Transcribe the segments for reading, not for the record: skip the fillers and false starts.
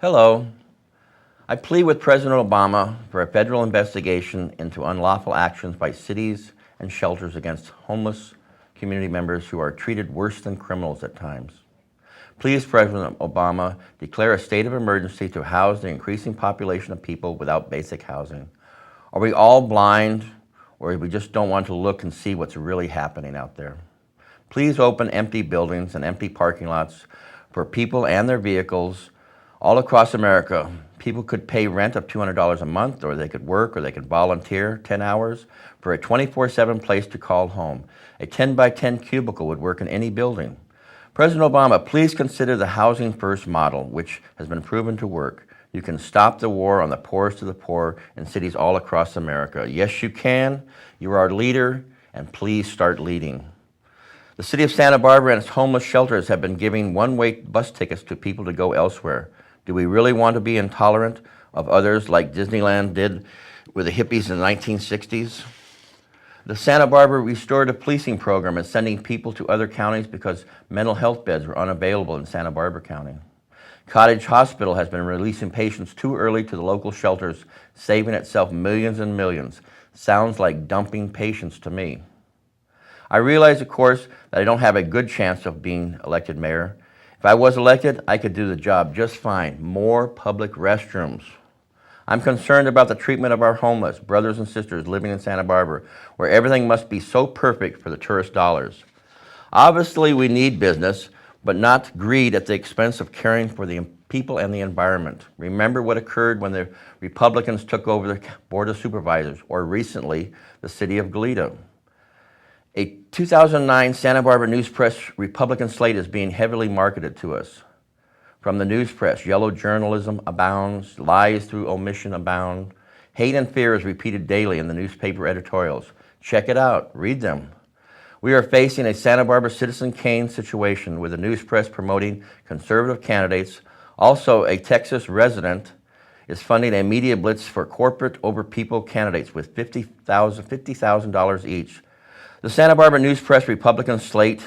Hello. I plead with President Obama for a federal investigation into unlawful actions by cities and shelters against homeless community members who are treated worse than criminals at times. Please, President Obama, declare a state of emergency to house the increasing population of people without basic housing. Are we all blind, or we just don't want to look and see what's really happening out there? Please open empty buildings and empty parking lots for people and their vehicles all across America. People could pay rent of $200 a month, or they could work, or they could volunteer 10 hours for a 24/7 place to call home. A 10 by 10 cubicle would work in any building. President Obama, please consider the Housing First model, which has been proven to work. You can stop the war on the poorest of the poor in cities all across America. Yes, you can. You are our leader, and please start leading. The city of Santa Barbara and its homeless shelters have been giving one-way bus tickets to people to go elsewhere. Do we really want to be intolerant of others like Disneyland did with the hippies in the 1960s? The Santa Barbara Restorative Policing Program is sending people to other counties because mental health beds were unavailable in Santa Barbara County. Cottage Hospital has been releasing patients too early to the local shelters, saving itself millions and millions. Sounds like dumping patients to me. I realize, of course, that I don't have a good chance of being elected mayor. If I was elected, I could do the job just fine. More public restrooms. I'm concerned about the treatment of our homeless brothers and sisters living in Santa Barbara, where everything must be so perfect for the tourist dollars. Obviously, we need business, but not greed at the expense of caring for the people and the environment. Remember what occurred when the Republicans took over the Board of Supervisors, or recently, the city of Goleta. A 2009 Santa Barbara News Press Republican slate is being heavily marketed to us. From the news press, yellow journalism abounds, lies through omission abound, hate and fear is repeated daily in the newspaper editorials. Check it out, read them. We are facing a Santa Barbara Citizen Kane situation with the news press promoting conservative candidates. Also, a Texas resident is funding a media blitz for corporate over people candidates with $50,000 each. The Santa Barbara News Press Republican slate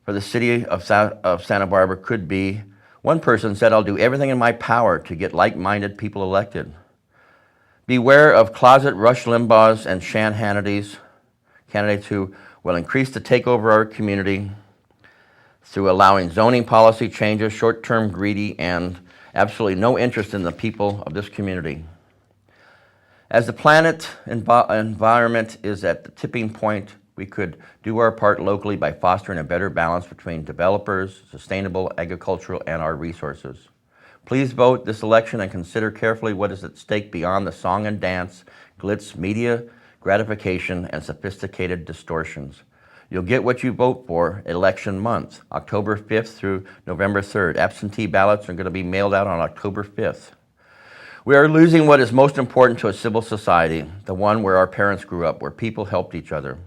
for the city of Santa Barbara could be: one person said, "I'll do everything in my power to get like-minded people elected." Beware of closet Rush Limbaughs and Shan Hannity's, candidates who will increase the takeover of our community through allowing zoning policy changes, short-term greedy, and absolutely no interest in the people of this community. As the planet environment is at the tipping point, we could do our part locally by fostering a better balance between developers, sustainable agricultural, and our resources. Please vote this election and consider carefully what is at stake beyond the song and dance, glitz, media gratification, and sophisticated distortions. You'll get what you vote for election month, October 5th through November 3rd. Absentee ballots are going to be mailed out on October 5th. We are losing what is most important to a civil society, the one where our parents grew up, where people helped each other.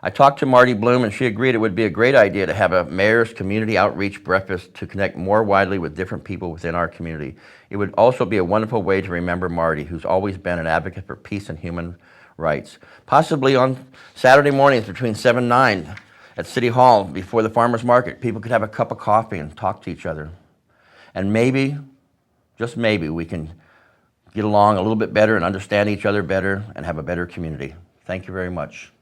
I talked to Marty Bloom, and she agreed it would be a great idea to have a mayor's community outreach breakfast to connect more widely with different people within our community. It would also be a wonderful way to remember Marty, who's always been an advocate for peace and human rights. Possibly on Saturday mornings between 7 and 9 at City Hall before the farmer's market, people could have a cup of coffee and talk to each other. And maybe, just maybe, we can get along a little bit better and understand each other better and have a better community. Thank you very much.